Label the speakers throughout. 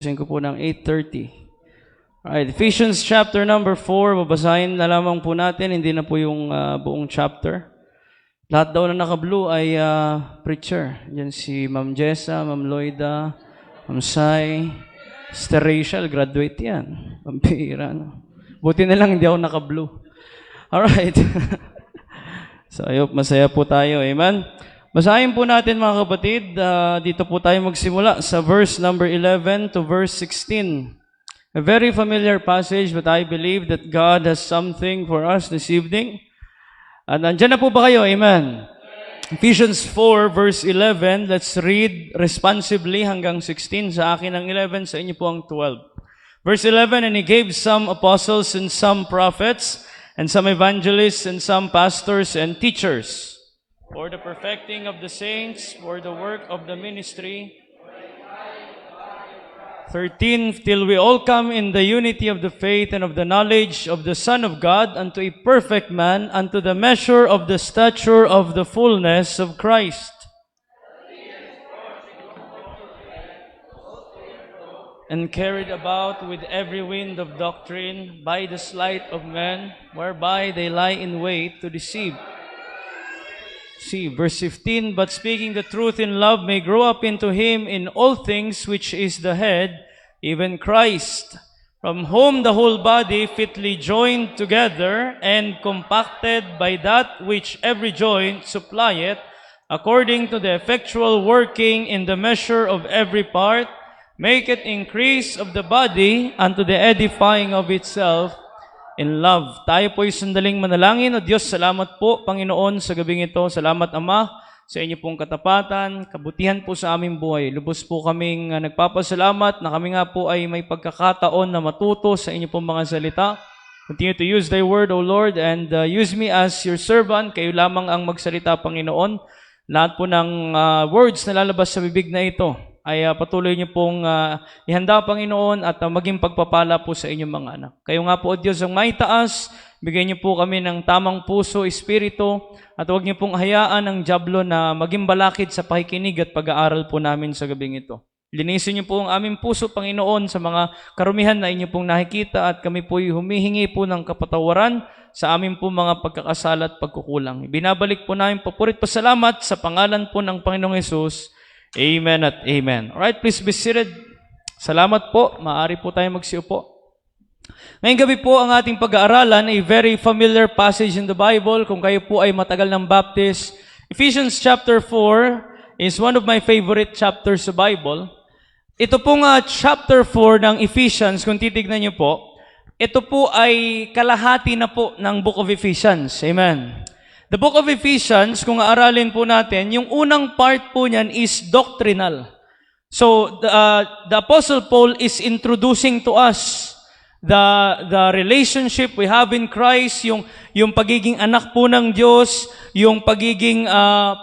Speaker 1: Tapusin ko po ng 8:30. Alright, Ephesians chapter number 4, babasahin na lamang po natin, hindi na po yung buong chapter. Lahat daw na naka-blue ay preacher. Yan si Ma'am Jessa, Ma'am Loida, Ma'am Sai, Sister Rachel, graduate yan. Pampira, no? Buti na lang hindi ako naka-blue. Alright. So, I hope masaya po tayo. Amen? Basahin po natin mga kapatid, dito po tayo magsimula sa verse number 11 to verse 16. A very familiar passage, but I believe that God has something for us this evening. At nandyan na po ba kayo? Amen. Ephesians 4 verse 11, let's read responsibly hanggang 16. Sa akin ang 11, sa inyo po ang 12. Verse 11, and He gave some apostles and some prophets, and some evangelists and some pastors and teachers, for the perfecting of the saints, for the work of the ministry. 13, till we all come in the unity of the faith and of the knowledge of the Son of God, unto a perfect man, unto the measure of the stature of the fullness of Christ. And carried about with every wind of doctrine by the sleight of men, whereby they lie in wait to deceive. See, verse 15, but speaking the truth in love may grow up into Him in all things, which is the head, even Christ, from whom the whole body fitly joined together and compacted by that which every joint supplieth, according to the effectual working in the measure of every part, make it increase of the body unto the edifying of itself in love. Tayo po'y sandaling manalangin. O Diyos, salamat po, Panginoon, sa gabing ito. Salamat, Ama, sa inyo pong katapatan, kabutihan po sa aming buhay. Lubos po kaming nagpapasalamat na kami nga po ay may pagkakataon na matuto sa inyo pong mga salita. Continue to use thy word, O Lord, and use me as your servant. Kayo lamang ang magsalita, Panginoon. Lahat po ng words na lalabas sa bibig na ito ay patuloy niyo pong ihanda, Panginoon, at maging pagpapala po sa inyong mga anak. Kayo nga po, O Diyos, ang maitaas, bigyan niyo po kami ng tamang puso, espiritu, at huwag niyo pong hayaan ang dyablo na maging balakid sa pakikinig at pag-aaral po namin sa gabing ito. Linisin niyo po ang aming puso, Panginoon, sa mga karumihan na inyo pong nakikita, at kami po'y humihingi po ng kapatawaran sa aming po mga pagkakasala at pagkukulang. Binabalik po namin papurit pasalamat sa pangalan po ng Panginoong Hesus. Amen at amen. Alright, please be seated. Salamat po. Maaari po tayo magsiupo. Ngayong gabi po ang ating pag-aaralan ay very familiar passage in the Bible. Kung kayo po ay matagal ng Baptist, Ephesians chapter 4 is one of my favorite chapters sa Bible. Ito pong chapter 4 ng Ephesians, kung titignan niyo po, ito po ay kalahati na po ng Book of Ephesians. Amen. The book of Ephesians, kung aaralin po natin, yung unang part po niyan is doctrinal. So, the Apostle Paul is introducing to us the relationship we have in Christ, yung pagiging anak po ng Diyos, yung pagiging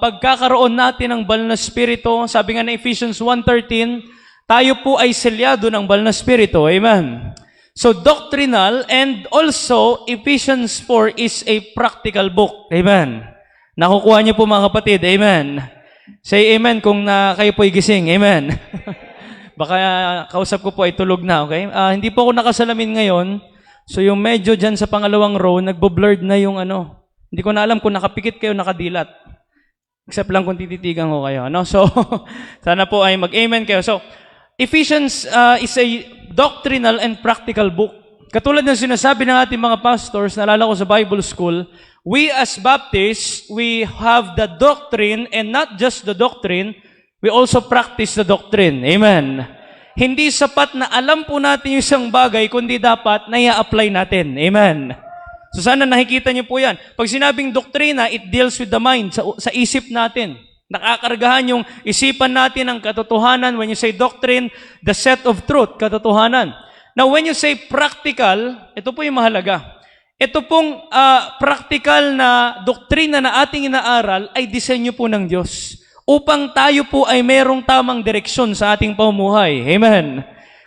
Speaker 1: pagkakaroon natin ng banal na Espiritu. Sabi nga na Ephesians 1:13, tayo po ay selyado ng banal na Espiritu. Amen. So, doctrinal, and also, Ephesians 4 is a practical book. Amen. Nakukuha niyo po mga kapatid. Amen. Say amen kung kayo po'y gising. Amen. Baka kausap ko po ay tulog na, okay? Hindi po ako nakasalamin ngayon. So, yung medyo dyan sa pangalawang row, nagbo-blurred na yung ano. Hindi ko na alam kung nakapikit kayo, nakadilat. Except lang kung tititigan ko kayo. Ano? So, sana po ay mag-amen kayo. So, Ephesians is a doctrinal and practical book. Katulad ng sinasabi ng ating mga pastors, naalala ko sa Bible school, we as Baptists, we have the doctrine, and not just the doctrine, we also practice the doctrine. Amen. Hindi sapat na alam po natin yung isang bagay, kundi dapat na-apply natin. Amen. So sana nakikita niyo po yan. Pag sinabing doktrina, it deals with the mind, sa isip natin. Nakakargahan yung isipan natin ng katotohanan. When you say doctrine, the set of truth, katotohanan. Now, when you say practical, ito po yung mahalaga. Ito pong practical na doktrina na ating inaaral ay disenyo po ng Diyos upang tayo po ay merong tamang direksyon sa ating pamumuhay. Amen.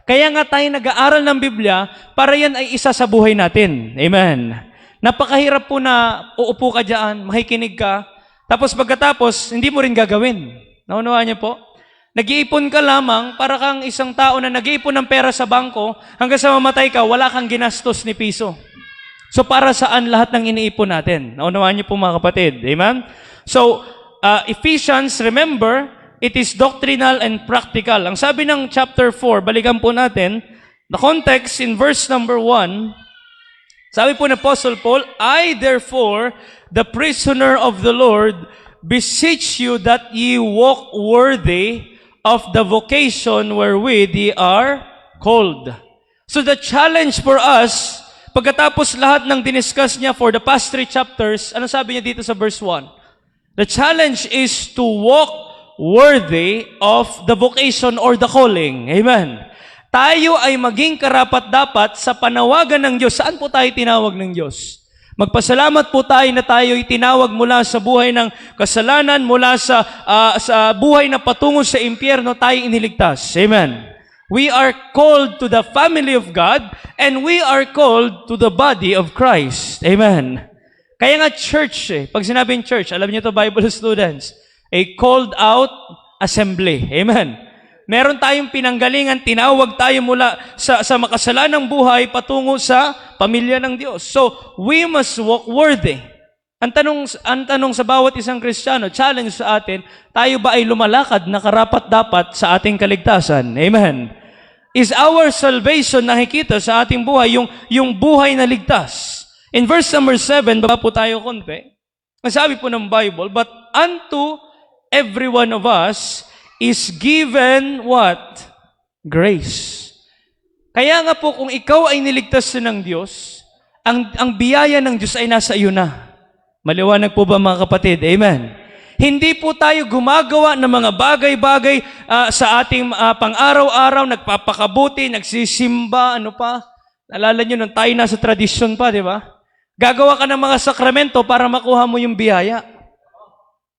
Speaker 1: Kaya nga tayo nag-aaral ng Biblia para yan ay isa sa buhay natin. Amen. Napakahirap po na uupo ka dyan, makikinig ka, tapos pagkatapos, hindi mo rin gagawin. Naunawaan niyo po? Nag-iipon ka lamang para kang isang tao na nag-iipon ng pera sa bangko, hanggang sa mamatay ka, wala kang ginastos ni piso. So para saan lahat ng iniipon natin? Naunawaan niyo po mga kapatid. Amen? So, Ephesians, remember, it is doctrinal and practical. Ang sabi ng chapter 4, balikan po natin, the context in verse number 1, sabi po ng Apostle Paul, I therefore, the prisoner of the Lord, beseech you that ye walk worthy of the vocation wherewith ye are called. So the challenge for us, pagkatapos lahat ng diniscuss niya for the past 3 chapters, ano sabi niya dito sa verse 1? The challenge is to walk worthy of the vocation or the calling. Amen. Tayo ay maging karapat-dapat sa panawagan ng Diyos. Saan po tayo tinawag ng Diyos? Magpasalamat po tayo na tayo'y tinawag mula sa buhay ng kasalanan, mula sa buhay na patungo sa impyerno, tayo iniligtas. Amen. We are called to the family of God and we are called to the body of Christ. Amen. Kaya nga church pag sinabing church, alam niyo to Bible students, a called out assembly. Amen. Meron tayong pinanggalingan, tinawag tayo mula sa makasalanang buhay patungo sa pamilya ng Diyos. So, we must walk worthy. Ang tanong sa bawat isang Kristiyano, challenge sa atin, tayo ba ay lumalakad na karapat-dapat sa ating kaligtasan? Amen. Is our salvation nakikita sa ating buhay, yung buhay na ligtas? In verse number 7, baba po tayo konti. Ang sabi po ng Bible, but unto every one of us is given what? Grace. Kaya nga po, kung ikaw ay niligtas na ng Diyos, ang biyaya ng Diyos ay nasa iyo na. Maliwanag po ba mga kapatid? Amen. Hindi po tayo gumagawa ng mga bagay-bagay sa ating pang-araw-araw, nagpapakabuti, nagsisimba, ano pa? Naalala nyo, nung tayo nasa tradisyon pa, di ba? Gagawa ka ng mga sakramento para makuha mo yung biyaya.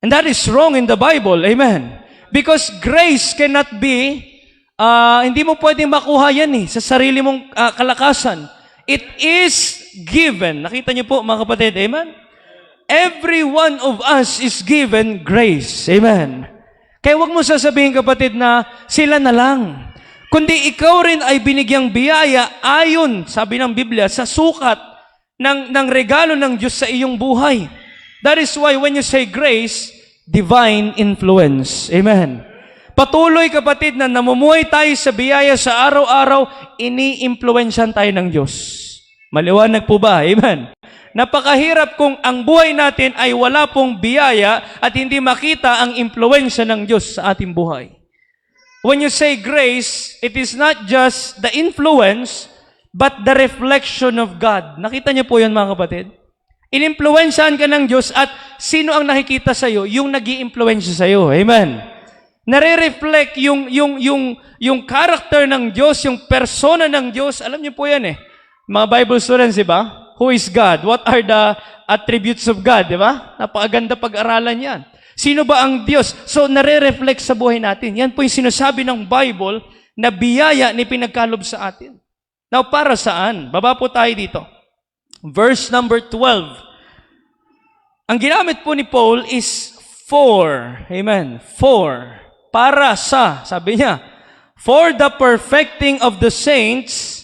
Speaker 1: And that is wrong in the Bible. Amen. Because grace cannot be, hindi mo pwedeng makuha yan sa sarili mong kalakasan. It is given. Nakita niyo po mga kapatid, amen? Every one of us is given grace. Amen. Kaya wag mo sasabihin kapatid na sila na lang. Kundi ikaw rin ay binigyang biyaya ayon, sabi ng Biblia, sa sukat ng regalo ng Diyos sa iyong buhay. That is why when you say grace, divine influence. Amen. Patuloy kapatid na namumuhay tayo sa biyaya sa araw-araw, ini-impluwensyan tayo ng Diyos. Maliwanag po ba? Amen. Napakahirap kung ang buhay natin ay wala pong biyaya at hindi makita ang impluwensya ng Diyos sa ating buhay. When you say grace, it is not just the influence, but the reflection of God. Nakita niyo po yun mga kapatid? Inimpluwensyahan ka ng Diyos at sino ang nakikita sa iyo? Yung nag-i-impluwensya sa iyo. Amen. Nare-reflect yung character ng Diyos, yung persona ng Diyos. Alam niyo po yan Mga Bible students, di ba? Who is God? What are the attributes of God? Di ba? Napakaganda pag-aralan yan. Sino ba ang Diyos? So, nare-reflect sa buhay natin. Yan po yung sinasabi ng Bible na biyaya ni pinagkalob sa atin. Now, para saan? Baba po tayo dito. Verse number 12. Ang ginamit po ni Paul is for. Amen. For. Para sa. Sabi niya, for the perfecting of the saints.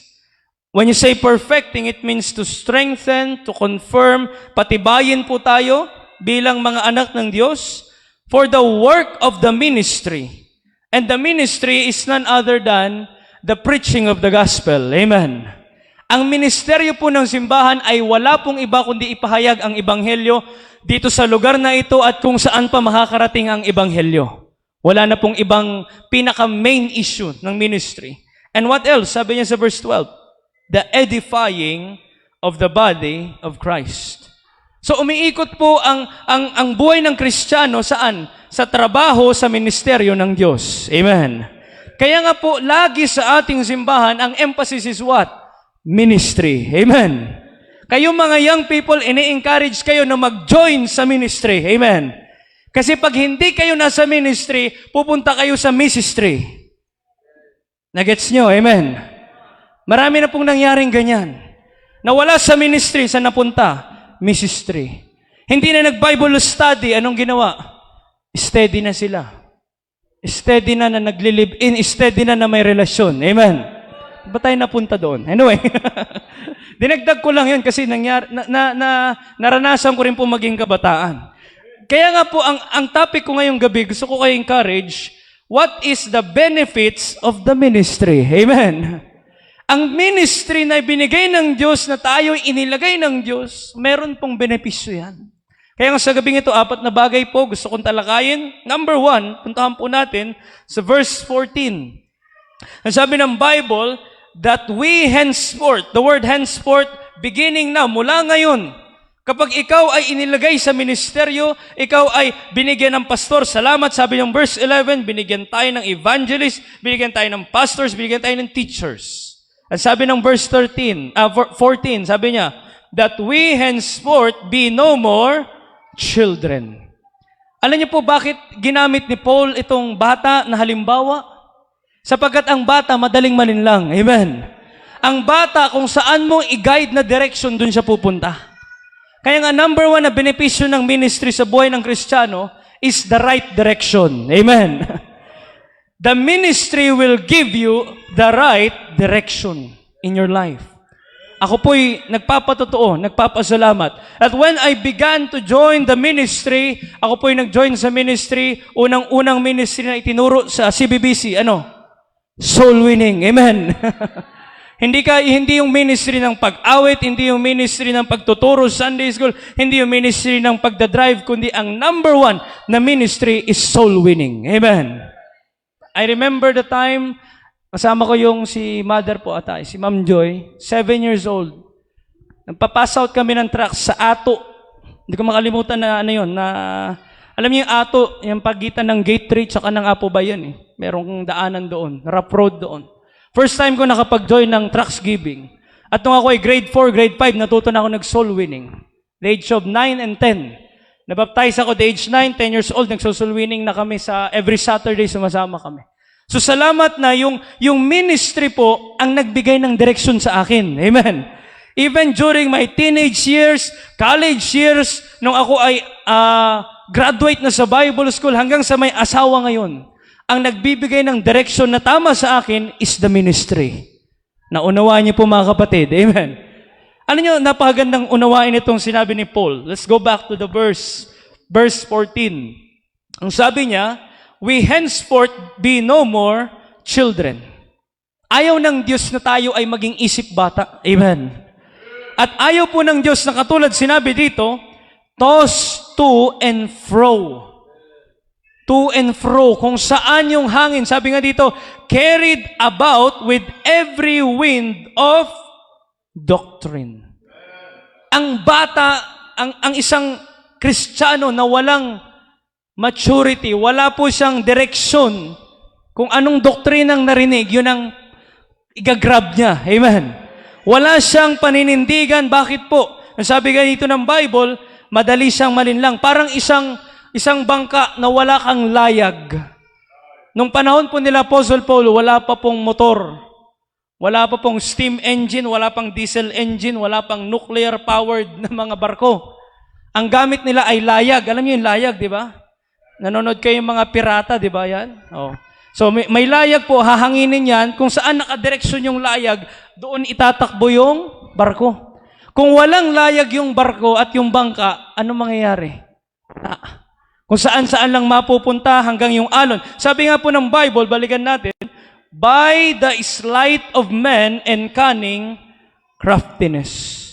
Speaker 1: When you say perfecting, it means to strengthen, to confirm, patibayin po tayo bilang mga anak ng Diyos. For the work of the ministry. And the ministry is none other than the preaching of the gospel. Amen. Ang ministeryo po ng simbahan ay wala pong iba kundi ipahayag ang ebanghelyo dito sa lugar na ito at kung saan pa makakarating ang ebanghelyo. Wala na pong ibang pinaka-main issue ng ministry. And what else? Sabi niya sa verse 12, the edifying of the body of Christ. So umiikot po ang buhay ng Kristiyano saan? Sa trabaho, sa ministeryo ng Diyos. Amen. Kaya nga po, lagi sa ating simbahan, ang emphasis is what? Ministry. Amen. Kayong mga young people, ini-encourage kayo na mag-join sa ministry. Amen. Kasi pag hindi kayo nasa ministry, pupunta kayo sa ministry. Nagets nyo? Amen. Marami na pong nangyaring ganyan. Nawala sa ministry, sa napunta? Ministry. Hindi na nag-Bible study, anong ginawa? Steady na sila. Steady na na nagli-live-in, steady na na may relasyon. Amen. Ba tayo napunta doon? Anyway, dinagdag ko lang yun kasi naranasan ko rin po maging kabataan. Kaya nga po, ang topic ko ngayong gabi, gusto ko kayo encourage, what is the benefits of the ministry? Amen. Ang ministry na binigay ng Diyos, na tayo inilagay ng Diyos, meron pong benepisyo yan. Kaya nga sa gabing ito, 4 na bagay po gusto kong talakayin. Number 1, puntahan po natin sa verse 14. Ang sabi ng Bible, that we henceforth, the word henceforth, beginning now, mula ngayon, kapag ikaw ay inilagay sa ministeryo, ikaw ay binigyan ng pastor, salamat, sabi ng verse 11, binigyan tayo ng evangelist, binigyan tayo ng pastors, binigyan tayo ng teachers. At sabi ng verse 14, sabi niya, that we henceforth be no more children. Alam niyo po bakit ginamit ni Paul itong bata na halimbawa? Sapagkat ang bata madaling malinlang. Amen. Ang bata, kung saan mo i-guide na direction, dun siya pupunta. Kaya nga number 1 na benepisyo ng ministry sa buhay ng Kristiyano is the right direction. Amen. The ministry will give you the right direction in your life. Ako po'y nagpapatotoo, nagpapasalamat. At when I began to join the ministry, ako po'y nag-join sa ministry, unang-unang ministry na itinuro sa CBBC, soul winning. Amen. Hindi yung ministry ng pag-awit, hindi yung ministry ng pagtuturo Sunday school, hindi yung ministry ng pagdadrive, kundi ang number 1 na ministry is soul winning. Amen. I remember the time, kasama ko yung si mother po atay, si Ma'am Joy, 7 years old. Nagpapass out kami ng truck sa Ato. Hindi ko makalimutan na alam niyo yung Ato, yung pagitan ng Gate 3 tsaka ng Apo Bayan. Merong daanan doon, rough road doon. First time ko nakapag-join ng trucks giving. At nung ako ay grade 4, grade 5, natuto na ako nag-soul winning. The age of 9 and 10. Nabaptize ako the age 9, 10 years old, nag-soul winning na kami sa every Saturday, sumasama kami. So salamat na yung ministry po ang nagbigay ng direksyon sa akin. Amen. Even during my teenage years, college years, nung ako ay graduate na sa Bible school hanggang sa may asawa ngayon, ang nagbibigay ng direksyon na tama sa akin is the ministry. Naunawaan niyo po mga kapatid. Amen. Ano niyo, napakagandang unawain itong sinabi ni Paul. Let's go back to the verse 14. Ang sabi niya, we henceforth be no more children. Ayaw ng Diyos na tayo ay maging isip bata. Amen. At ayaw po ng Diyos na katulad sinabi dito, toss to and fro. To and fro. Kung saan yung hangin, sabi nga dito, carried about with every wind of doctrine. Ang bata, ang isang Kristiyano na walang maturity, wala po siyang direksyon. Kung anong doktrinang narinig, yun ang igagrab niya. Amen. Wala siyang paninindigan. Bakit po? Ang sabi ganito ng Bible, madali siyang malinlang. Parang isang bangka na wala kang layag. Nung panahon po nila Apostle Paul, wala pa pong motor. Wala pa pong steam engine, wala pang diesel engine, wala pang nuclear-powered na mga barko. Ang gamit nila ay layag. Alam niyo yung layag, di ba? Nanonood kayo yung mga pirata, di ba yan? Oh. So may layag po, hahanginin yan. Kung saan nakadireksyon yung layag, doon itatakbo yung barko. Kung walang layag yung barko at yung bangka, ano mangyayari? Kung saan-saan lang mapupunta hanggang yung alon. Sabi nga po ng Bible, balikan natin, by the sleight of men and cunning craftiness.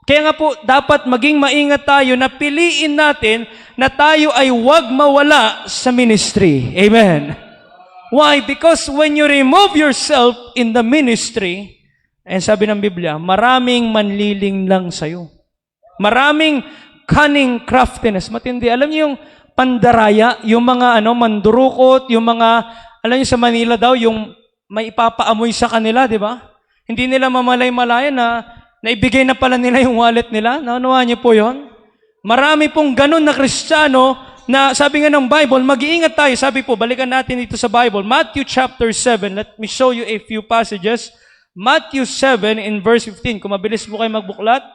Speaker 1: Kaya nga po, dapat maging maingat tayo na piliin natin na tayo ay huwag mawala sa ministry. Amen. Why? Because when you remove yourself in the ministry, and sabi ng Biblia, maraming manliling lang sa'yo. Maraming cunning craftiness. Matindi. Alam niyo yung pandaraya, yung mga mandurukot, yung mga, alam niyo sa Manila daw, yung may ipapaamoy sa kanila, di ba? Hindi nila mamalay-malaya na naibigay na pala nila yung wallet nila. Naunawaan niyo po yon? Marami pong ganun na Kristiyano na sabi nga ng Bible, mag-iingat tayo. Sabi po, balikan natin dito sa Bible. Matthew chapter 7. Let me show you a few passages. Matthew 7 in verse 15. Kung mabilis po kayo magbuklat,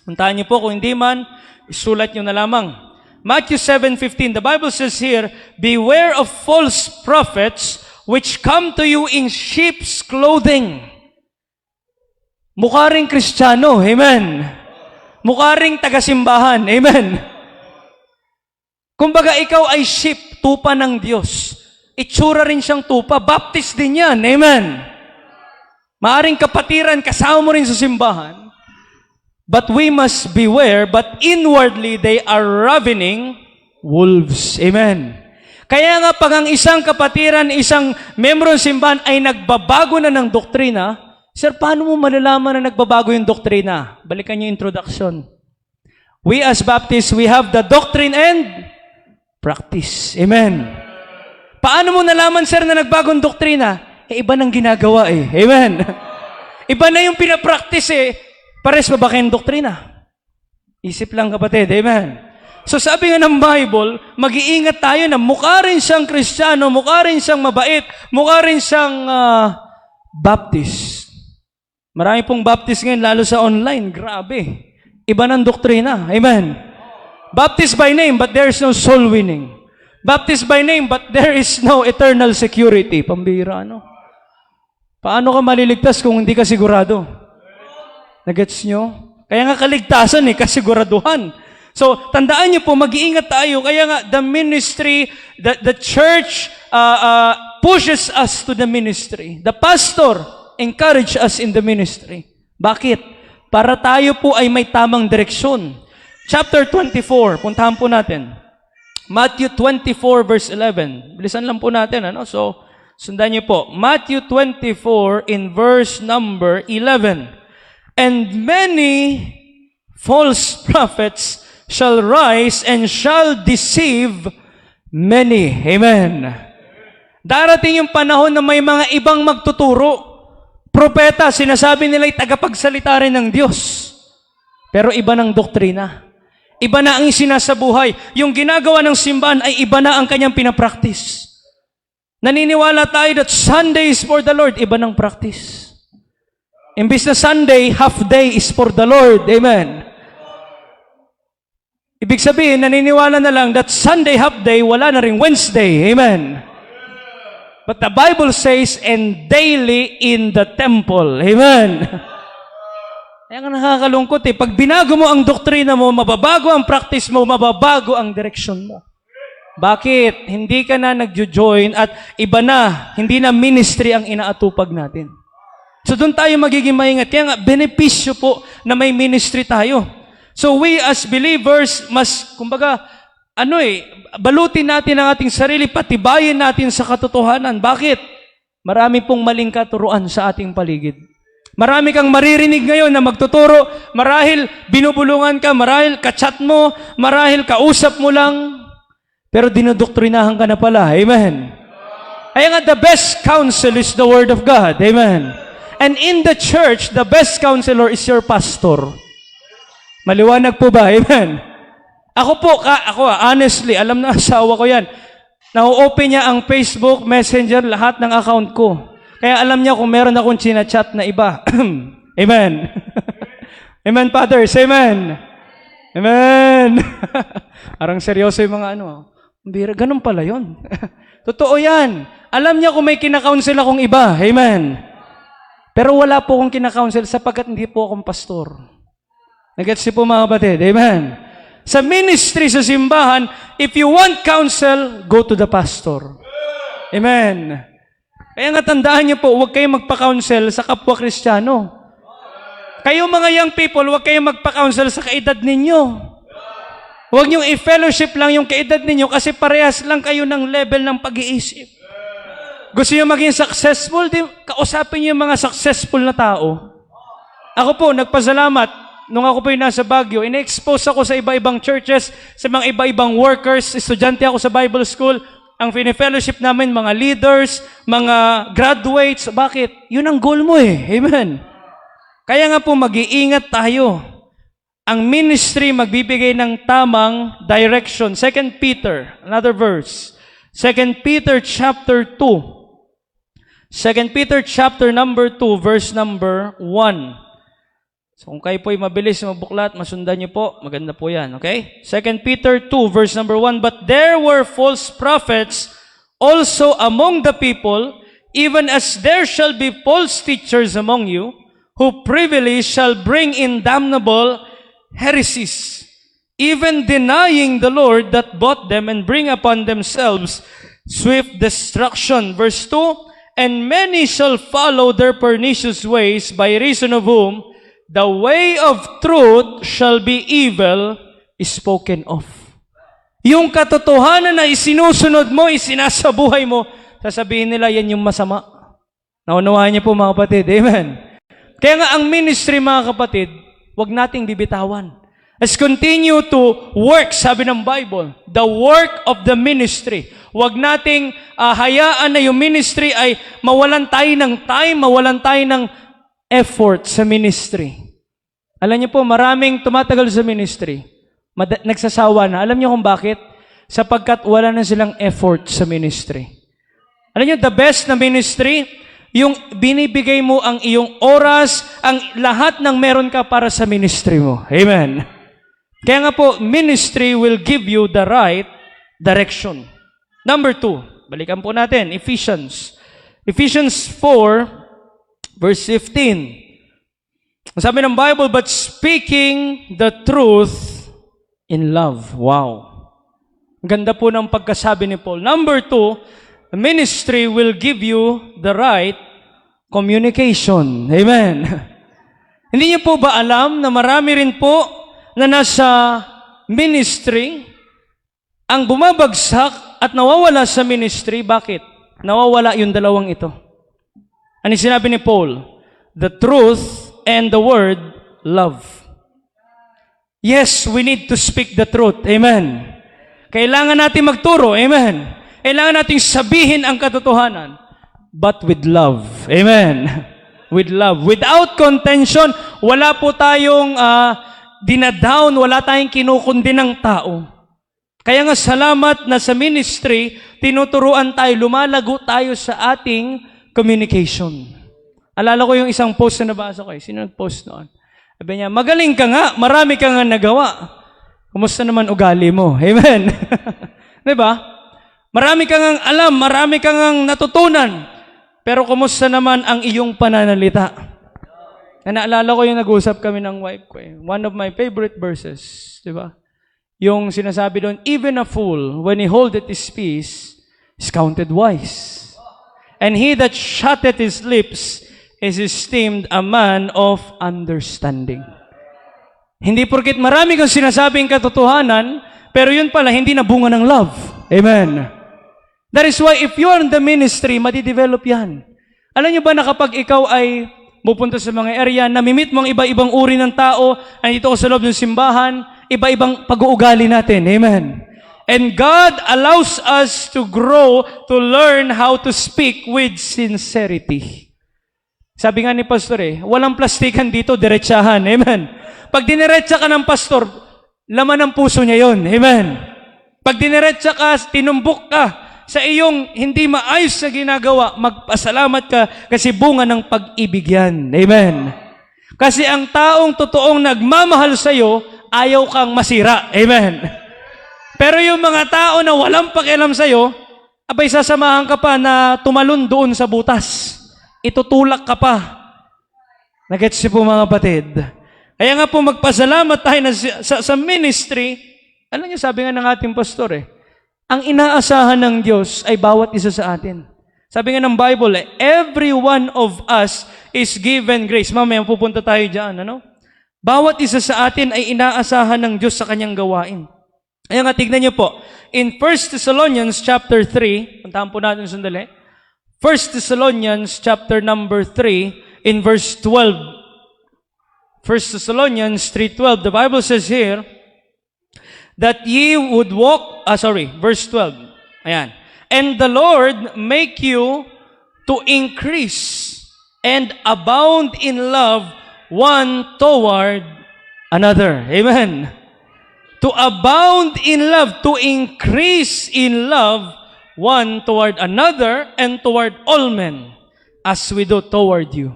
Speaker 1: puntahan niyo po. Kung hindi man, isulat niyo na lamang. Matthew 7:15, the Bible says here, beware of false prophets which come to you in sheep's clothing. Mukha ring Kristiyano, amen. Mukha ring taga-simbahan, amen. Kumbaga ikaw ay sheep, tupa ng Diyos. Itsura rin siyang tupa, baptist din yan, amen. Maaring kapatiran, kasama mo rin sa simbahan. But we must beware, but inwardly they are ravening wolves. Amen. Kaya nga pag ang isang kapatiran, isang membro ng simbahan ay nagbabago na ng doktrina, sir, paano mo malalaman na nagbabago yung doktrina? Balikan niyo yung introduction. We as Baptists, we have the doctrine and practice. Amen. Paano mo nalaman, sir, na nagbagong doktrina? Iba nang ginagawa eh. Amen. Iba na yung pinapractice eh. Pares pa ba kayong doktrina? Isip lang kapatid, amen. So sabi nga ng Bible, mag-iingat tayo na mukha rin siyang Kristiyano, mukha rin siyang mabait, mukha rin siyang Baptist. Marami pong Baptist ngayon, lalo sa online, grabe. Iba ng doktrina, amen. Baptist by name, but there is no soul winning. Baptist by name, but there is no eternal security. Pambira, no? Paano ka maliligtas kung hindi ka sigurado? Nagets nyo? Kaya nga kaligtasan kasiguraduhan. So, tandaan nyo po, mag-iingat tayo. Kaya nga, the ministry, the church pushes us to the ministry. The pastor encourage us in the ministry. Bakit? Para tayo po ay may tamang direksyon. Chapter 24, puntahan po natin. Matthew 24 verse 11. Bilisan lang po natin, ano? So, sundan niyo po. Matthew 24 in verse number 11. And many false prophets shall rise and shall deceive many. Amen. Darating yung panahon na may mga ibang magtuturo. Propeta, sinasabi nila'y tagapagsalita rin ng Diyos. Pero iba ng doktrina. Iba na ang sinasabuhay. Yung ginagawa ng simbahan ay iba na ang kanyang pinapractice. Naniniwala tayo that Sunday is for the Lord. Iba ng practice. Imbis na Sunday, half day is for the Lord. Amen. Ibig sabihin, naniniwala na lang that Sunday, half day, wala na rin Wednesday. Amen. But the Bible says, and daily in the temple. Amen. Kaya nga nakakalungkot Pag binago mo ang doktrina mo, mababago ang practice mo, mababago ang direksyon mo. Bakit? Hindi ka na nagjo-join at iba na, hindi na ministry ang inaatupag natin. So doon tayo magiging maingat. Kaya nga, benepisyo po na may ministry tayo. So we as believers must, kumbaga, balutin natin ang ating sarili, patibayin natin sa katotohanan. Bakit? Marami pong maling katuruan sa ating paligid. Marami kang maririnig ngayon na magtuturo, marahil binubulungan ka, marahil kachat mo, marahil kausap mo lang, pero dinodoktrinahan ka na pala. Amen. Kaya nga, the best counsel is the Word of God. Amen. And in the church, the best counselor is your pastor. Maliwanag po ba? Amen. Ako honestly, alam na asawa ko yan. Na-open niya ang Facebook, Messenger, lahat ng account ko. Kaya alam niya kung meron akong chinachat na iba. Amen. Amen, fathers. Amen. Amen. Arang seryoso yung mga ganun pala yun. Totoo yan. Alam niya kung may kinakounsel akong iba. Amen. Pero wala po akong kinakounsel sapagkat hindi po akong pastor. Nagets niyo po mga kapatid? Amen. Sa ministry, sa simbahan, if you want counsel, go to the pastor. Amen. Kaya nga tandaan niyo po, huwag kayong magpa-counsel sa kapwa Kristiyano. Kayo mga young people, huwag kayong magpa-counsel sa kaedad ninyo. Huwag niyong i-fellowship lang yung kaedad ninyo kasi parehas lang kayo ng level ng pag-iisip. Gusto niyo maging successful? Kausapin niyo yung mga successful na tao. Ako po, nagpasalamat. Nung ako po yung nasa Baguio, ina-expose ako sa iba-ibang churches, sa mga iba-ibang workers, estudyante ako sa Bible School. Ang fellowship namin, mga leaders, mga graduates. Bakit? Yun ang goal mo Amen. Kaya nga po, mag-iingat tayo. Ang ministry magbibigay ng tamang direction. 2 Peter, another verse. 2 Peter chapter 2. 2 Peter chapter number 2, verse number 1. So kung kayo po'y mabilis mabuklat, masundan niyo po, maganda po yan, okay? 2 Peter 2, verse number 1, But there were false prophets also among the people, even as there shall be false teachers among you, who privily shall bring in damnable heresies, even denying the Lord that bought them, and bring upon themselves swift destruction. Verse 2, And many shall follow their pernicious ways, by reason of whom the way of truth shall be evil spoken of. Yung katotohanan na isinusunod mo, isinasabuhay mo, sasabihin nila yan yung masama. Naunawaan niyo po mga kapatid. Amen. Kaya nga ang ministry mga kapatid, wag nating bibitawan. Let's continue to work, sabi ng Bible, the work of the ministry. Wag nating hayaan na yung ministry ay mawalan tayo ng time, mawalan tayo ng effort sa ministry. Alam niyo po, maraming tumatagal sa ministry, nagsasawa na. Alam niyo kung bakit? Sapagkat wala na silang effort sa ministry. Alam niyo, the best na ministry, yung binibigay mo ang iyong oras, ang lahat ng meron ka para sa ministry mo. Amen. Kaya nga po, ministry will give you the right direction. Number 2, balikan po natin, Ephesians. Ephesians 4, verse 15. Sabi ng Bible, but speaking the truth in love. Wow. Ganda po ng pagkasabi ni Paul. Number 2, the ministry will give you the right communication. Amen. Hindi niyo po ba alam na marami rin po na nasa ministry ang bumabagsak at nawawala sa ministry? Bakit? Nawawala yung dalawang ito. Ano sinabi ni Paul? The truth and the word love. Yes, we need to speak the truth. Amen. Kailangan natin magturo. Amen. Kailangan natin sabihin ang katotohanan. But with love. Amen. With love. Without contention, wala po tayong dinadown, wala tayong kinukundi ng tao. Kaya nga salamat na sa ministry, tinuturuan tayo, lumalago tayo sa ating communication. Alala ko yung isang post na nabasa ko. Sino nag-post noon? Sabi niya, magaling ka nga, marami ka nga nagawa. Kumusta naman ugali mo? Amen. Diba? Marami ka nga alam, marami ka nga natutunan. Pero kumusta naman ang iyong pananalita? Naalala ko yung nag-usap kami ng wife ko. One of my favorite verses. Diba? Yung sinasabi doon, even a fool, when he holdeth his peace, is counted wise. And he that shutteth his lips is esteemed a man of understanding. Hindi porket marami kang sinasabing katotohanan, pero yun pala hindi na bunga ng love. Amen. That is why if you are in the ministry, madidevelop yan. Alam niyo ba na kapag ikaw ay pupunta sa mga area, namimit mo ang iba-ibang uri ng tao, andito ko sa loob ng simbahan, iba-ibang pag-uugali natin. Amen. And God allows us to grow, to learn how to speak with sincerity. Sabi nga ni pastor walang plastikan dito, diretsahan. Amen. Pag diniretsa ka ng pastor, laman ng puso niya yon. Amen. Pag diniretsa ka, tinumbok ka sa iyong hindi maayos na ginagawa, magpasalamat ka kasi bunga ng pag-ibig yan. Amen. Kasi ang taong totoong nagmamahal sa iyo, ayaw kang masira. Amen. Pero yung mga tao na walang pakialam sa iyo, abay sasamahan ka pa na tumalon doon sa butas. Itutulak ka pa. Nagets niyo po mga kapatid. Kaya nga po magpasalamat tayo na sa ministry. Alam niyo, sabi nga ng ating pastor ang inaasahan ng Diyos ay bawat isa sa atin. Sabi nga ng Bible every one of us is given grace. Mamaya pupunta tayo dyan, ano? Bawat isa sa atin ay inaasahan ng Diyos sa kanyang gawain. Kaya nga, tignan niyo po. In 1 Thessalonians chapter 3, puntahan po natin sandali. 1 Thessalonians chapter number 3 in verse 12. 1 Thessalonians 3:12. The Bible says here that ye would walk, verse 12. Ayan. And the Lord make you to increase and abound in love one toward another. Amen. To abound in love, to increase in love one toward another and toward all men, as we do toward you.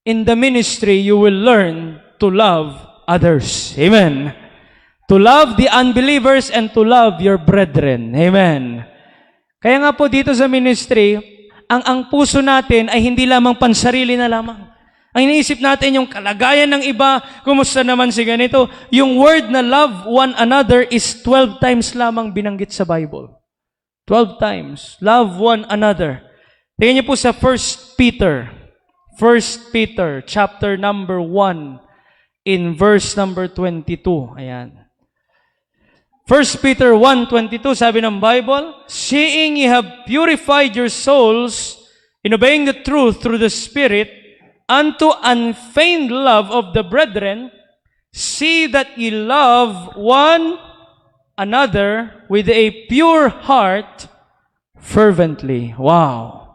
Speaker 1: In the ministry, you will learn to love others. Amen. To love the unbelievers and to love your brethren. Amen. Kaya nga po dito sa ministry, ang puso natin ay hindi lamang pansarili na lamang. Ang iniisip natin yung kalagayan ng iba, kumusta naman si ganito. Yung word na love one another is 12 times lamang binanggit sa Bible. 12 times. Love one another. Tingnan niyo po sa 1 Peter. 1 Peter chapter number 1 in verse number 22. Ayan. 1 Peter 1:22, sabi ng Bible, seeing ye have purified your souls in obeying the truth through the Spirit, unto unfeigned love of the brethren, see that ye love one another with a pure heart fervently. Wow!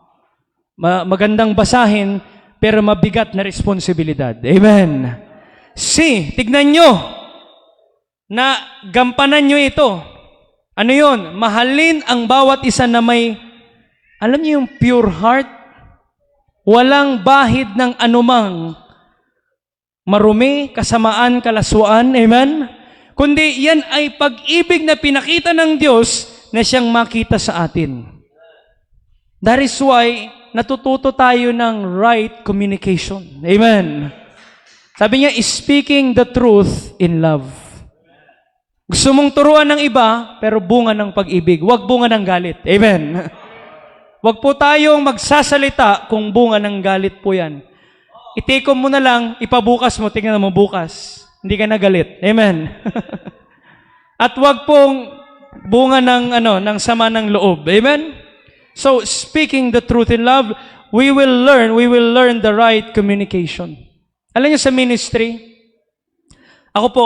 Speaker 1: Magandang basahin, pero mabigat na responsibilidad. Amen. See, tignan nyo, na gampanan nyo ito. Ano yun? Mahalin ang bawat isa na may, alam niyo yung pure heart? Walang bahid ng anumang marumi, kasamaan, kalaswaan. Amen? Kundi yan ay pag-ibig na pinakita ng Diyos na siyang makita sa atin. That is why natututo tayo ng right communication. Amen? Sabi niya, speaking the truth in love. Gusto mong turuan ng iba, pero bunga ng pag-ibig. Huwag bunga ng galit. Amen. Huwag po tayong magsasalita kung bunga ng galit po yan. Itikom mo na lang, ipabukas mo, tingnan mo bukas. Hindi ka nagalit. Amen. At huwag pong bunga ng sama ng loob. Amen. So, speaking the truth in love, we will learn the right communication. Alam niyo sa ministry, ako po,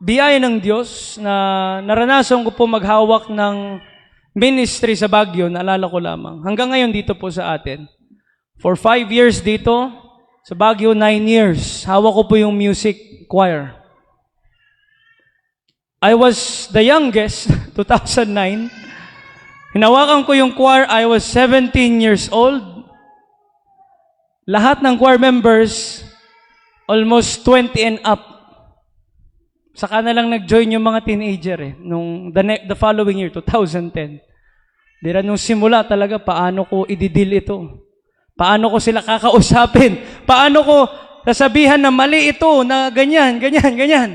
Speaker 1: biyaya ng Diyos na naranasan ko po maghawak ng ministry sa Baguio, naalala ko lamang. Hanggang ngayon dito po sa atin. For 5 years dito, sa Baguio 9 years, hawak ko po yung music choir. I was the youngest, 2009. Hinawakan ko yung choir, I was 17 years old. Lahat ng choir members, almost 20 and up. Saka na lang nag-join yung mga teenager nung the following year, 2010. Dira nung simula talaga, paano ko ididil ito? Paano ko sila kakausapin? Paano ko sasabihan na mali ito, na ganyan, ganyan, ganyan?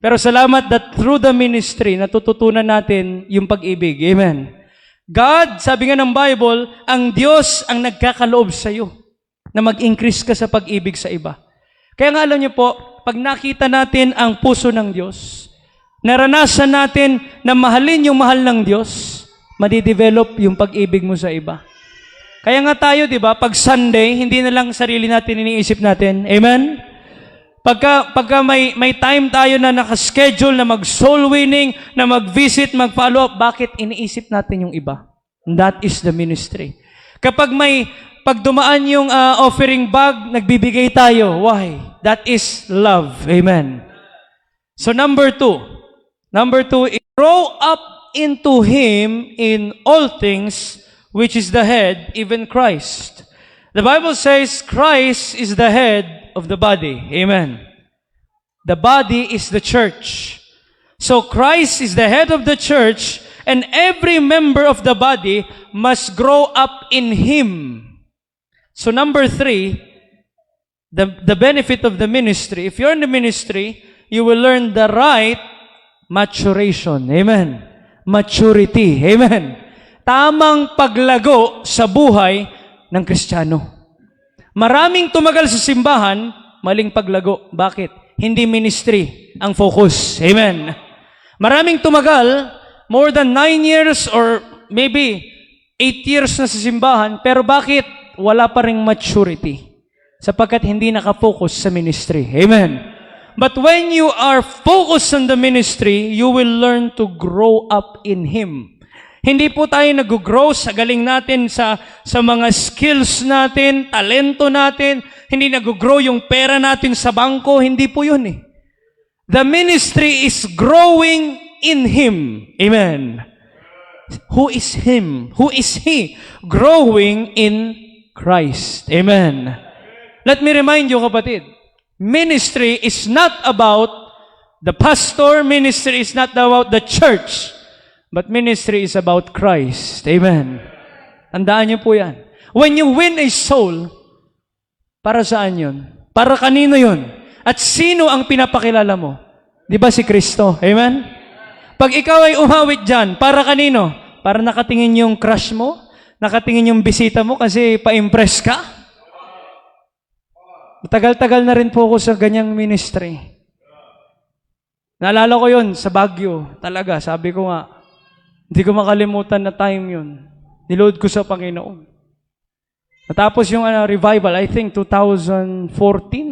Speaker 1: Pero salamat that through the ministry, natututunan natin yung pag-ibig. Amen. God, sabi nga ng Bible, ang Diyos ang nagkakaloob sa iyo na mag-increase ka sa pag-ibig sa iba. Kaya nga alam niyo po, pag nakita natin ang puso ng Diyos, naranasan natin na mahalin yung mahal ng Diyos, madidevelop yung pag-ibig mo sa iba. Kaya nga tayo, di ba, pag Sunday, hindi na lang sarili natin iniisip natin. Amen? Pagka may time tayo na nakaschedule na mag-soul winning, na mag-visit, mag-follow up, bakit iniisip natin yung iba? That is the ministry. Kapag pag dumaan yung offering bag, nagbibigay tayo. Why? That is love. Amen. So number two, grow up into Him in all things, which is the head, even Christ. The Bible says Christ is the head of the body. Amen. The body is the church. So Christ is the head of the church, and every member of the body must grow up in Him. So number 3, the benefit of the ministry. If you're in the ministry, you will learn the right maturation. Amen. Maturity. Amen. Tamang paglago sa buhay ng Kristiyano. Maraming tumagal sa simbahan, maling paglago. Bakit? Hindi ministry ang focus. Amen. Maraming tumagal, more than 9 years or maybe 8 years na sa simbahan, pero bakit? Wala pa ring maturity sapagkat hindi nakafocus sa ministry. Amen. But when you are focused on the ministry, you will learn to grow up in Him. Hindi po tayo nag-grow sa galing natin sa mga skills natin, talento natin. Hindi nag-grow yung pera natin sa bangko. Hindi po yun eh. The ministry is growing in Him. Amen. Who is Him? Who is He? Growing in Christ. Amen. Let me remind you, kapatid, Ministry is not about the pastor. Ministry is not about the church. But ministry is about Christ. Amen. Tandaan niyo po yan. When you win a soul, para saan yun? Para kanino yun? At sino ang pinapakilala mo? Di ba si Kristo? Amen? Pag ikaw ay umawit dyan, para kanino? Para nakatingin yung crush mo? Nakatingin yung bisita mo kasi pa-impress ka? Tagal-tagal na rin po ako sa ganyang ministry. Naalala ko yun sa Baguio. Talaga, sabi ko nga, hindi ko makalimutan na time yun. Niload ko sa Panginoon. Natapos yung revival, I think 2014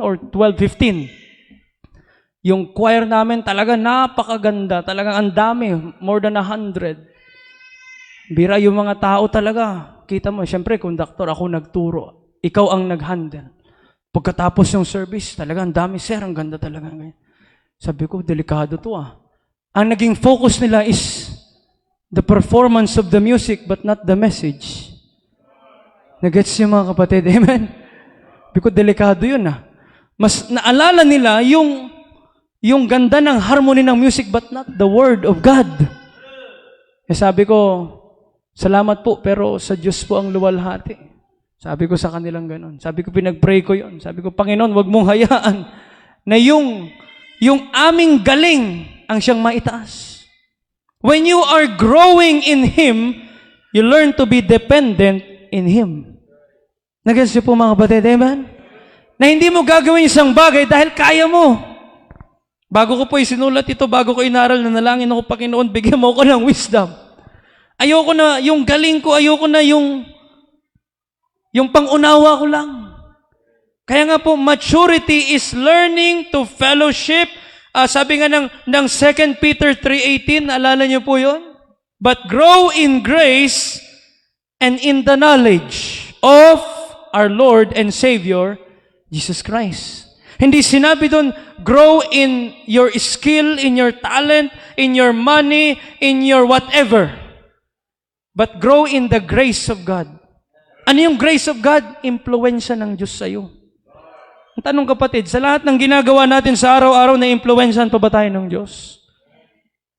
Speaker 1: or 12, 15. Yung choir namin talaga napakaganda. Talagang ang dami. More than 100. Bira yung mga tao talaga. Kita mo, siyempre, conductor, ako nagturo. Ikaw ang nag-handle. Pagkatapos ng service, talaga ang dami, sir. Ang ganda talaga. Sabi ko, delikado to ah. Ang naging focus nila is the performance of the music but not the message. Nagets yung mga kapatid. Amen? Because delikado yun ah. Mas naalala nila yung ganda ng harmony ng music but not the word of God. Eh sabi ko, salamat po pero sa Diyos po ang luwalhati. Sabi ko sa kanilang ganon. Sabi ko pinag-pray ko yun. Sabi ko, Panginoon, wag mong hayaan na yung aming galing ang siyang maitaas. When you are growing in Him, you learn to be dependent in Him. Nagets niyo po mga kapatid, amen? Na hindi mo gagawin isang bagay dahil kaya mo. Bago ko po isinulat ito, bago ko inaral na nalangin ako, Panginoon, bigyan mo ko ng wisdom. Ayoko na, yung galing ko, ayoko na yung pangunawa ko lang. Kaya nga po, maturity is learning to fellowship. Sabi nga ng 2 Peter 3:18, alala niyo po yun? But grow in grace and in the knowledge of our Lord and Savior, Jesus Christ. Hindi sinabi doon, grow in your skill, in your talent, in your money, in your whatever. But grow in the grace of God. Ano yung grace of God? Impluensya ng Diyos sa'yo. Ang tanong kapatid, sa lahat ng ginagawa natin sa araw-araw, na impluensyahan pa ba tayo ng Diyos?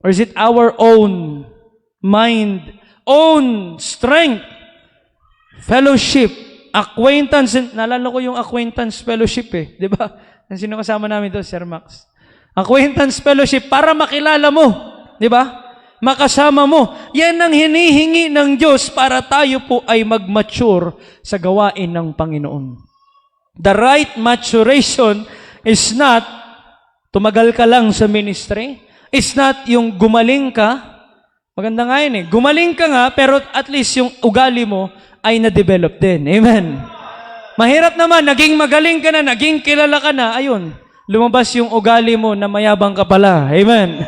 Speaker 1: Or is it our own mind, own strength, fellowship, acquaintance? Naalala ko yung acquaintance fellowship eh. Di ba? Sino kasama namin doon? Sir Max. Acquaintance fellowship para makilala mo. Di ba? Makasama mo. Yan ang hinihingi ng Diyos para tayo po ay mag-mature sa gawain ng Panginoon. The right maturation is not tumagal ka lang sa ministry. It's not yung gumaling ka. Maganda nga yun eh. Gumaling ka nga, pero at least yung ugali mo ay na-develop din. Amen. Mahirap naman, naging magaling ka na, naging kilala ka na, ayun, lumabas yung ugali mo na mayabang ka pala. Amen.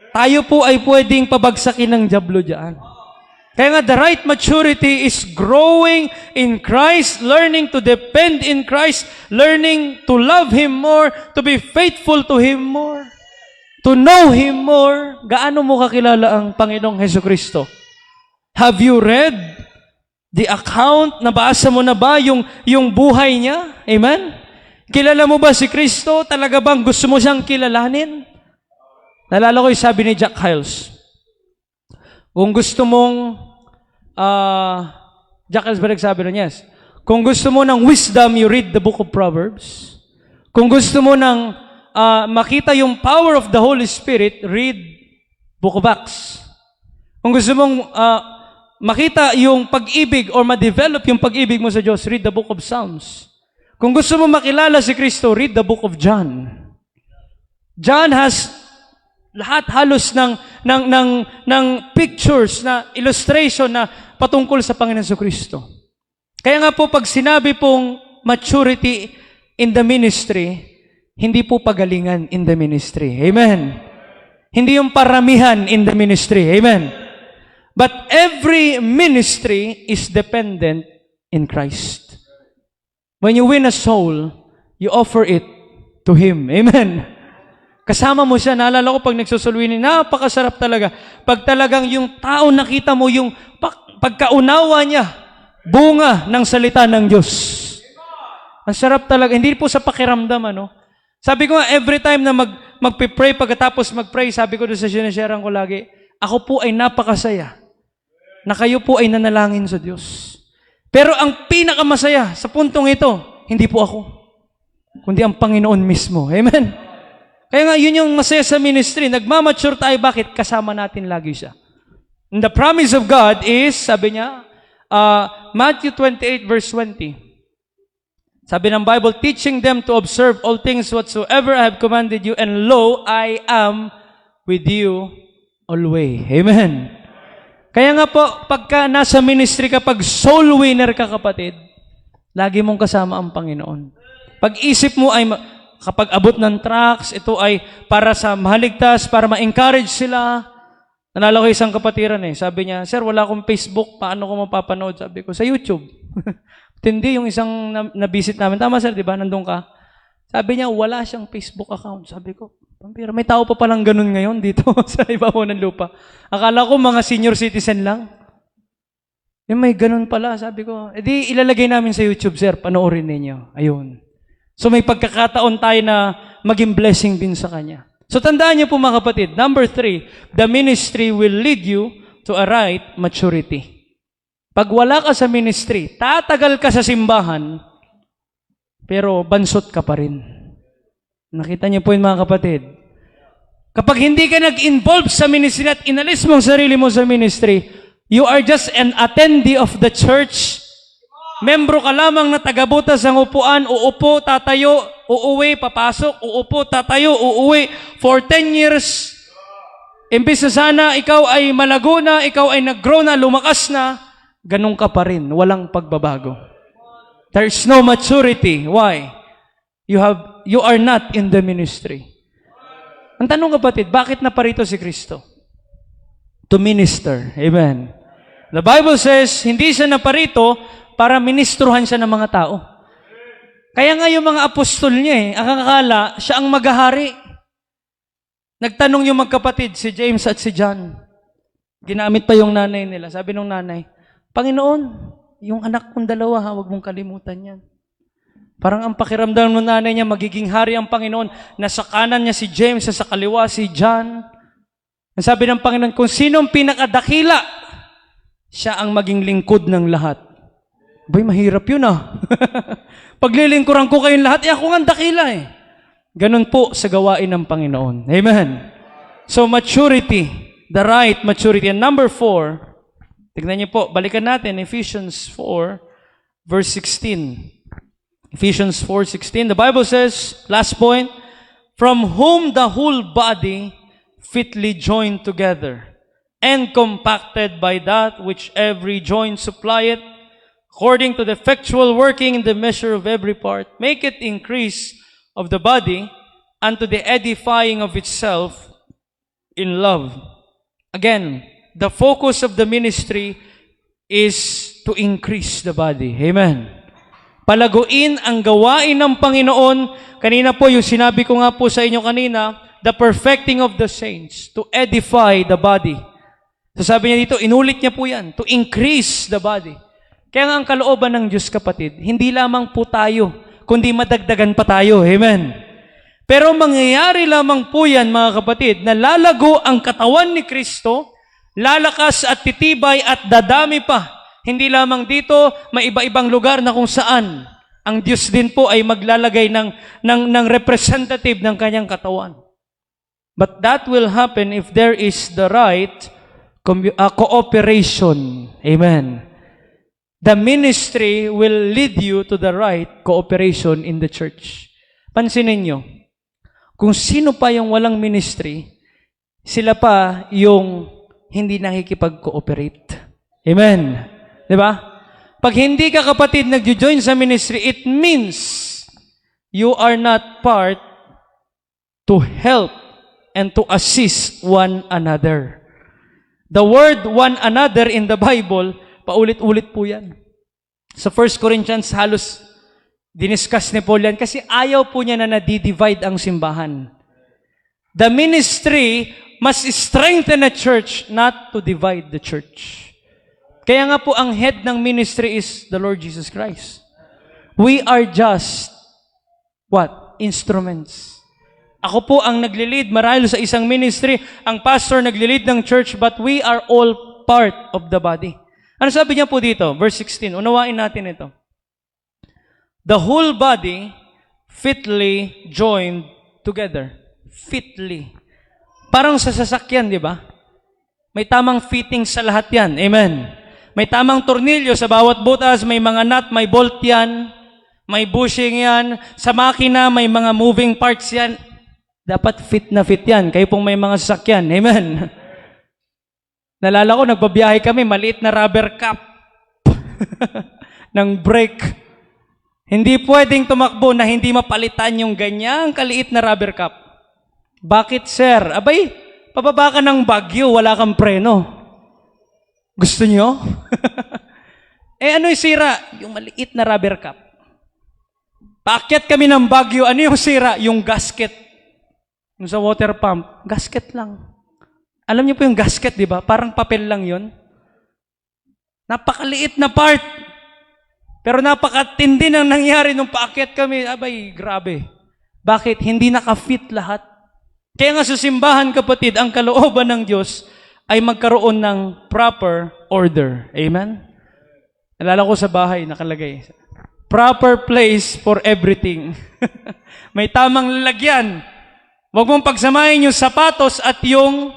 Speaker 1: Tayo po ay pwedeng pabagsakin ng dyablo dyan. Kaya nga, the right maturity is growing in Christ, learning to depend in Christ, learning to love Him more, to be faithful to Him more, to know Him more. Gaano mo kakilala ang Panginoong Hesukristo? Have you read the account? Nabasa mo na ba yung buhay niya? Amen? Kilala mo ba si Kristo? Talaga bang gusto mo siyang kilalanin? Nalala ko yung sabi ni Jack Hyles. Kung gusto mong, Jack Hyles ba nagsabi nun? Yes. Kung gusto mo ng wisdom, you read the book of Proverbs. Kung gusto mo ng makita yung power of the Holy Spirit, read book of Acts. Kung gusto mong makita yung pag-ibig or ma-develop yung pag-ibig mo sa Diyos, read the book of Psalms. Kung gusto mo makilala si Kristo, read the book of John. John has lahat halos ng pictures, na illustration na patungkol sa Panginoon sa Kristo. Kaya nga po, pag sinabi pong maturity in the ministry, hindi po pagalingan in the ministry. Amen. Hindi yung paramihan in the ministry. Amen. But every ministry is dependent in Christ. When you win a soul, you offer it to Him. Amen. Kasama mo siya. Naalala ko pag nagsusulwini, napakasarap talaga. Pag talagang yung tao nakita mo yung pagkaunawa niya, bunga ng salita ng Diyos.
Speaker 2: Ang sarap talaga. Hindi po sa pakiramdam, ano? Sabi ko nga, every time na magpipray, pagkatapos magpray, sabi ko doon sa sinasharean ko lagi, ako po ay napakasaya na kayo po ay nanalangin sa Diyos. Pero ang pinakamasaya sa puntong ito, hindi po ako, kundi ang Panginoon mismo. Amen? Kaya nga, yun yung masaya sa ministry. Nagmamature tayo, bakit? Kasama natin lagi siya. And the promise of God is, sabi niya, Matthew 28 verse 20. Sabi ng Bible, teaching them to observe all things whatsoever I have commanded you, and lo, I am with you always. Amen. Kaya nga po, pagka nasa ministry ka, pag soul winner ka, kapatid, lagi mong kasama ang Panginoon. Pag-isip mo ay, kapag abot ng tracks, ito ay para sa mahaligtas, para ma-encourage sila. Nalala ko isang kapatiran sabi niya, Sir, wala akong Facebook, paano ko mapapanood? Sabi ko, sa YouTube. Tindi yung isang na-visit namin. Tama, sir, di ba? Nandun ka. Sabi niya, wala siyang Facebook account. Sabi ko, pampira, may tao pa palang ganun ngayon dito sa ibabaw ng lupa. Akala ko mga senior citizen lang. May ganun pala. Sabi ko, edi ilalagay namin sa YouTube, sir. Panoorin ninyo. Ayun. So may pagkakataon tayo na maging blessing din sa kanya. So tandaan niyo po mga kapatid. Number 3, the ministry will lead you to a right maturity. Pag wala ka sa ministry, tatagal ka sa simbahan, pero bansot ka pa rin. Nakita niyo po yun mga kapatid. Kapag hindi ka nag-involve sa ministry at inalis mo ang sarili mo sa ministry, you are just an attendee of the church. Membro ka lamang na tagabutas ng upuan, uupo, tatayo, uuwi, papasok, uupo, tatayo, uuwi. For 10 years, imbis na sana ikaw ay malago na, ikaw ay nag-grow na, lumakas na, ganun ka pa rin, walang pagbabago. There's no maturity. Why? You are not in the ministry. Ang tanong kapatid, bakit na parito si Kristo? To minister. Amen. The Bible says, hindi siya naparito para ministruhan siya ng mga tao. Kaya nga yung mga apostol niya ang akala, siya ang maghahari. Nagtanong yung magkapatid, si James at si John. Ginamit pa yung nanay nila. Sabi nung nanay, Panginoon, yung anak kong dalawa, huwag mong kalimutan yan. Parang ang pakiramdam ng nanay niya, magiging hari ang Panginoon. Nasa kanan niya si James, sa kaliwa si John. Ang sabi ng Panginoon, kung sinong pinakadakila, siya ang maging lingkod ng lahat. Boy, mahirap yun Paglilingkuran ko kayong lahat, ako nga ang dakila Ganun po sa gawain ng Panginoon. Amen. So maturity, the right maturity. And number 4, tignan niyo po, balikan natin, Ephesians 4, verse 16. Ephesians 4:16, the Bible says, last point, from whom the whole body fitly joined together and compacted by that which every joint supplieth, according to the effectual working in the measure of every part, make it increase of the body unto the edifying of itself in love. Again, the focus of the ministry is to increase the body. Amen. Palaguin ang gawain ng Panginoon. Kanina po, yung sinabi ko nga po sa inyo kanina, the perfecting of the saints, to edify the body. So sabi niya dito, inulit niya po yan, to increase the body. Kaya nga ang kalooban ng Diyos, kapatid, hindi lamang po tayo, kundi madagdagan pa tayo. Amen. Pero mangyayari lamang po yan, mga kapatid, na lalago ang katawan ni Kristo, lalakas at titibay at dadami pa. Hindi lamang dito, may iba-ibang lugar na kung saan ang Diyos din po ay maglalagay ng representative ng kanyang katawan. But that will happen if there is the right cooperation. Amen. The ministry will lead you to the right cooperation in the church. Pansinin nyo, kung sino pa yung walang ministry, sila pa yung hindi nakikipag-cooperate. Amen. Diba? Pag hindi ka kapatid nag-join sa ministry, it means you are not part to help and to assist one another. The word one another in the Bible, paulit-ulit po yan. Sa 1 Corinthians, halos diniscuss ni Paul yan kasi ayaw po niya na nadi-divide ang simbahan. The ministry must strengthen a church, not to divide the church. Kaya nga po ang head ng ministry is the Lord Jesus Christ. We are just, what? Instruments. Ako po ang nagli-lead marahil sa isang ministry, ang pastor nagli-lead ng church, but we are all part of the body. Ano sabi niya po dito? Verse 16, unawain natin ito. The whole body fitly joined together. Fitly. Parang sa sasakyan, di ba? May tamang fitting sa lahat yan. Amen. May tamang tornilyo sa bawat butas, may mga nut, may bolt yan, may bushing yan. Sa makina, may mga moving parts yan. Dapat fit na fit yan. Kayo pong may mga sasakyan. Amen. Nalala ko, nagbabiyahe kami, maliit na rubber cap ng brake. Hindi pwedeng tumakbo na hindi mapalitan yung ganyang kaliit na rubber cap. Bakit, sir? Abay, pababa ka ng Baguio, wala kang preno. Gusto nyo? Ano yung sira? Yung maliit na rubber cap. Paakyat kami ng Baguio, ano yung sira? Yung gasket. Yung sa water pump, gasket lang. Alam niyo po yung gasket, di ba? Parang papel lang yon. Napakaliit na part. Pero napakatindi nang nangyari nung paakyat kami. Abay, grabe. Bakit? Hindi naka-fit lahat. Kaya nga sa simbahan, kapatid, ang kalooban ng Diyos ay magkaroon ng proper order. Amen? Nalala ko sa bahay, nakalagay. Proper place for everything. May tamang lalagyan. Huwag mong pagsamahin yung sapatos at yung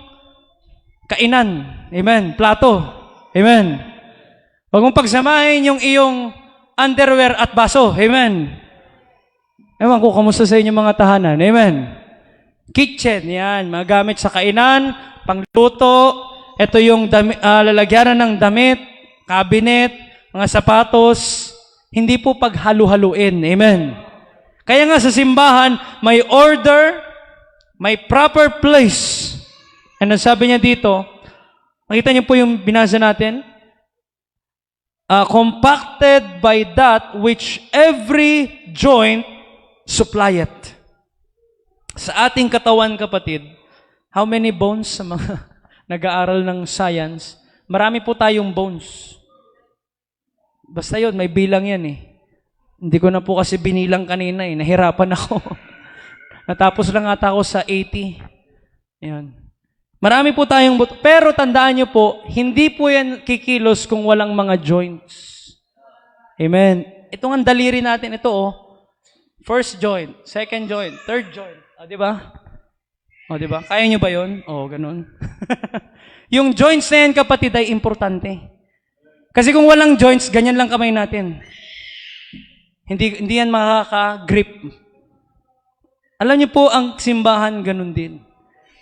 Speaker 2: kainan. Amen. Plato. Amen. Huwag mong pagsamahin yung iyong underwear at baso. Amen. Ewan ko, kamusta sa inyong mga tahanan? Amen. Kitchen, yan. Mga gamit sa kainan, pangluto. Ito yung lalagyanan ng damit, cabinet, mga sapatos. Hindi po paghalu-haluin. Amen. Kaya nga sa simbahan, may order, may proper place. And sabi niya dito, nakita niyo po yung binasa natin? Compacted by that which every joint supplieth. Sa ating katawan, kapatid, how many bones sa mga nag-aaral ng science? Marami po tayong bones. Basta yun, may bilang yan eh. Hindi ko na po kasi binilang kanina eh. Nahirapan ako. Natapos lang ata ako sa 80. Yan. Marami po tayong buto. Pero tandaan nyo po, hindi po yan kikilos kung walang mga joints. Amen. Ito ang daliri natin. Ito first joint, second joint, third joint. Di ba? Di ba? Kaya nyo ba yun? Ganun. Yung joints na yan, kapatid, ay importante. Kasi kung walang joints, ganyan lang kamay natin. Hindi yan makaka-grip. Alam niyo po, ang simbahan ganun din.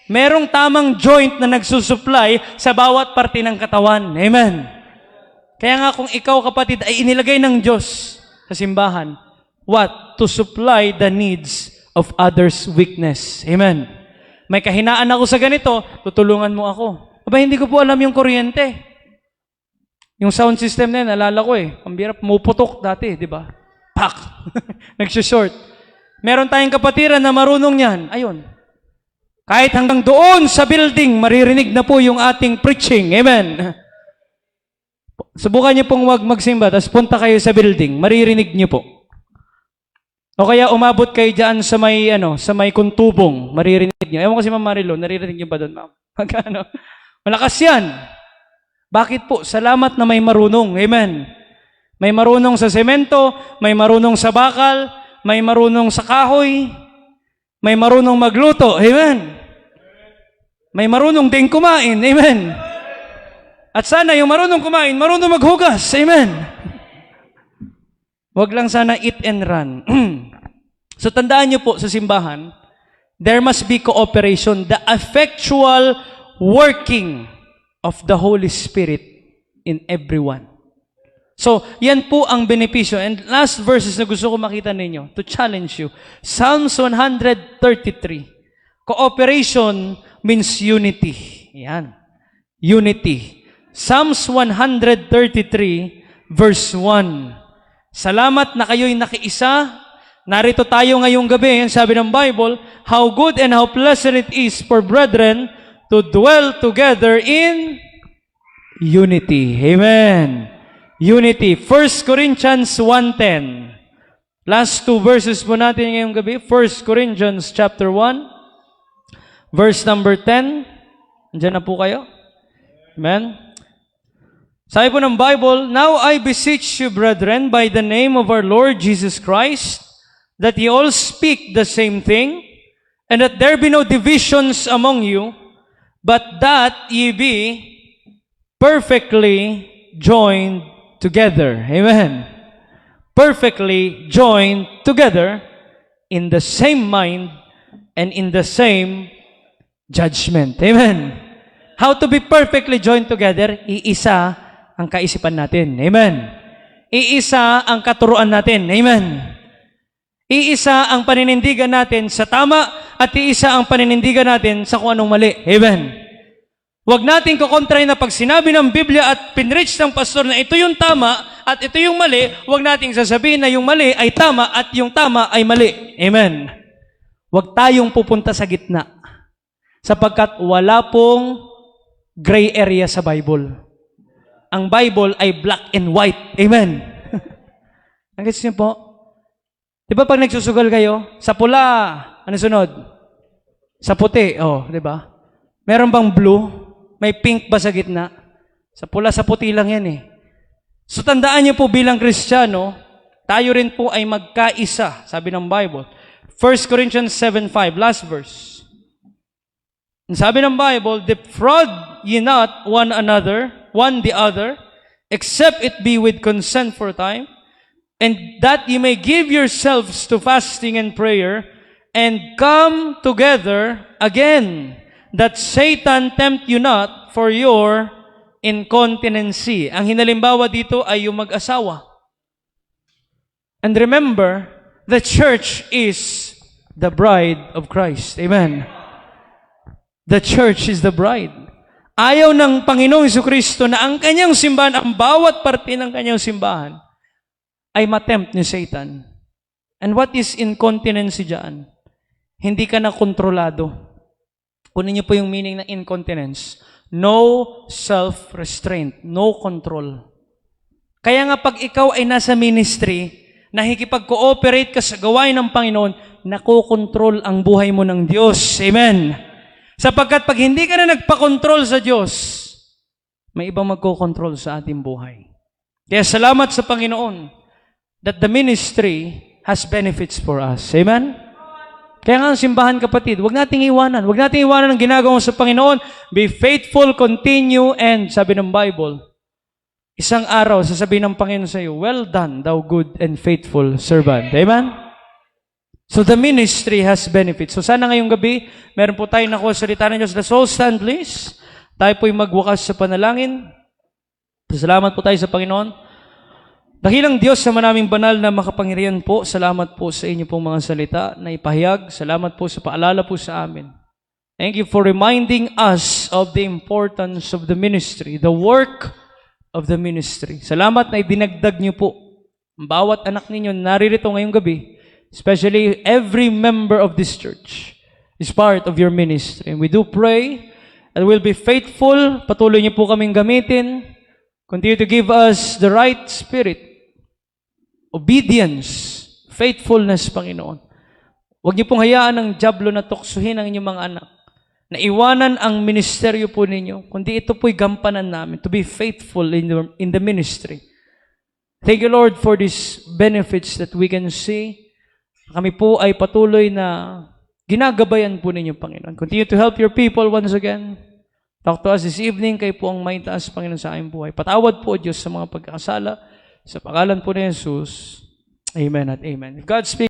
Speaker 2: Merong tamang joint na nagsusupply sa bawat parte ng katawan. Amen. Kaya nga kung ikaw, kapatid, ay inilagay ng Diyos sa simbahan, what? To supply the needs of others' weakness. Amen. May kahinaan ako sa ganito, tutulungan mo ako. Aba, hindi ko po alam yung kuryente. Yung sound system na yun, nalala ko eh. Pambira, pumuputok dati, di ba? Pak! Nagsushort. Meron tayong kapatiran na marunong yan. Ayun. Kahit hanggang doon sa building, maririnig na po yung ating preaching. Amen. Subukan niyo pong wag magsimba, tapos punta kayo sa building, maririnig niyo po. O kaya umabot kayo dyan sa may kuntubong, maririnig niyo. Ewan ko si Ma'am Marilo, naririnig niyo ba doon, Ma'am? Magkano? Malakas yan. Bakit po? Salamat na may marunong. Amen. May marunong sa semento, may marunong sa bakal, may marunong sa kahoy, may marunong magluto. Amen. May marunong din kumain. Amen. At sana yung marunong kumain, marunong maghugas. Amen. Huwag lang sana eat and run. So tandaan niyo po sa simbahan, there must be cooperation, the effectual working of the Holy Spirit in everyone. So, yan po ang benepisyo. And last verses na gusto ko makita ninyo, to challenge you. Psalms 133. Cooperation means unity. Yan. Unity. Psalms 133, verse 1. Salamat na kayo'y nakiisa. Narito tayo ngayong gabi. Yan sabi ng Bible, how good and how pleasant it is for brethren to dwell together in unity. Amen. Unity. 1 Corinthians 1:10. Last two verses po natin ngayong gabi. 1 Corinthians chapter 1, verse number 10. Andiyan na po kayo. Amen. Sabi po ng Bible, "Now I beseech you, brethren, by the name of our Lord Jesus Christ, that ye all speak the same thing, and that there be no divisions among you, but that ye be perfectly joined together." Amen. Perfectly joined together in the same mind and in the same judgment. Amen. How to be perfectly joined together? Iisa ang kaisipan natin. Amen. Iisa ang katuruan natin. Amen. Iisa ang paninindigan natin sa tama at iisa ang paninindigan natin sa kung anong mali. Amen. Huwag natin kukontray na pag sinabi ng Biblia at pinreach ng pastor na ito yung tama at ito yung mali, huwag nating sasabihin na yung mali ay tama at yung tama ay mali. Amen. Huwag tayong pupunta sa gitna sapagkat wala pong gray area sa Bible. Ang Bible ay black and white. Amen. Ang gets niyo po? Di ba pag nagsusugal kayo, sa pula, ano sunod? Sa puti, di ba? Meron bang blue? May pink ba sa gitna? Sa pula, sa puti lang yan eh. So tandaan niyo po bilang Kristiyano, tayo rin po ay magkaisa, sabi ng Bible. 1 Corinthians 7:5, last verse. Sabi ng Bible, "Defraud ye not one the other, except it be with consent for a time, and that ye may give yourselves to fasting and prayer, and come together again, that Satan tempt you not for your incontinency." Ang hinalimbawa dito ay yung mag-asawa. And remember, the church is the bride of Christ. Amen. The church is the bride. Ayaw ng Panginoong Jesucristo na ang kanyang simbahan, ang bawat parte ng kanyang simbahan, ay matempt ni Satan. And what is incontinency dyan? Hindi ka na kontrolado. Kunin niyo po yung meaning ng incontinence. No self-restraint, no control. Kaya nga pag ikaw ay nasa ministry, nakikipag-cooperate ka sa gawain ng Panginoon, nakokontrol ang buhay mo ng Diyos. Amen. Sapagkat pag hindi ka na nagpakontrol sa Diyos, may ibang magkokontrol sa ating buhay. Kaya salamat sa Panginoon that the ministry has benefits for us. Amen? Kaya nga ang simbahan, kapatid, huwag nating iwanan. Huwag nating iwanan ang ginagawa sa Panginoon. Be faithful, continue, and sabi ng Bible, isang araw, sasabihin ng Panginoon sa iyo, "Well done, thou good and faithful servant." Amen? So the ministry has benefits. So sana ngayong gabi, meron po tayong nakuha sa salita ng Diyos. Let's all stand, please. Tayo po'y magwakas sa panalangin. Salamat po tayo sa Panginoon. Dakilang Diyos sa manaming banal na makapangyarihan po, salamat po sa inyo pong mga salita na ipahayag. Salamat po sa paalala po sa amin. Thank you for reminding us of the importance of the ministry, the work of the ministry. Salamat na idinagdag niyo po ang bawat anak ninyo naririto ngayong gabi. Especially every member of this church is part of your ministry. And we do pray that we'll be faithful. Patuloy niyo po kaming gamitin. Continue to give us the right spirit, obedience, faithfulness, Panginoon. Huwag niyo pong hayaan ng dyablo na tuksuhin ang inyong mga anak, na iwanan ang ministeryo po ninyo, kundi ito po'y gampanan namin to be faithful in the ministry. Thank you, Lord, for these benefits that we can see. Kami po ay patuloy na ginagabayan po ninyo, Panginoon. Continue to help your people once again. Talk to us this evening. Kayo po ang may taas, Panginoon, sa aming buhay. Patawad po, Diyos, sa mga pagkakasala. Sa pangalan po ni Jesus. Amen at amen. If God speaks,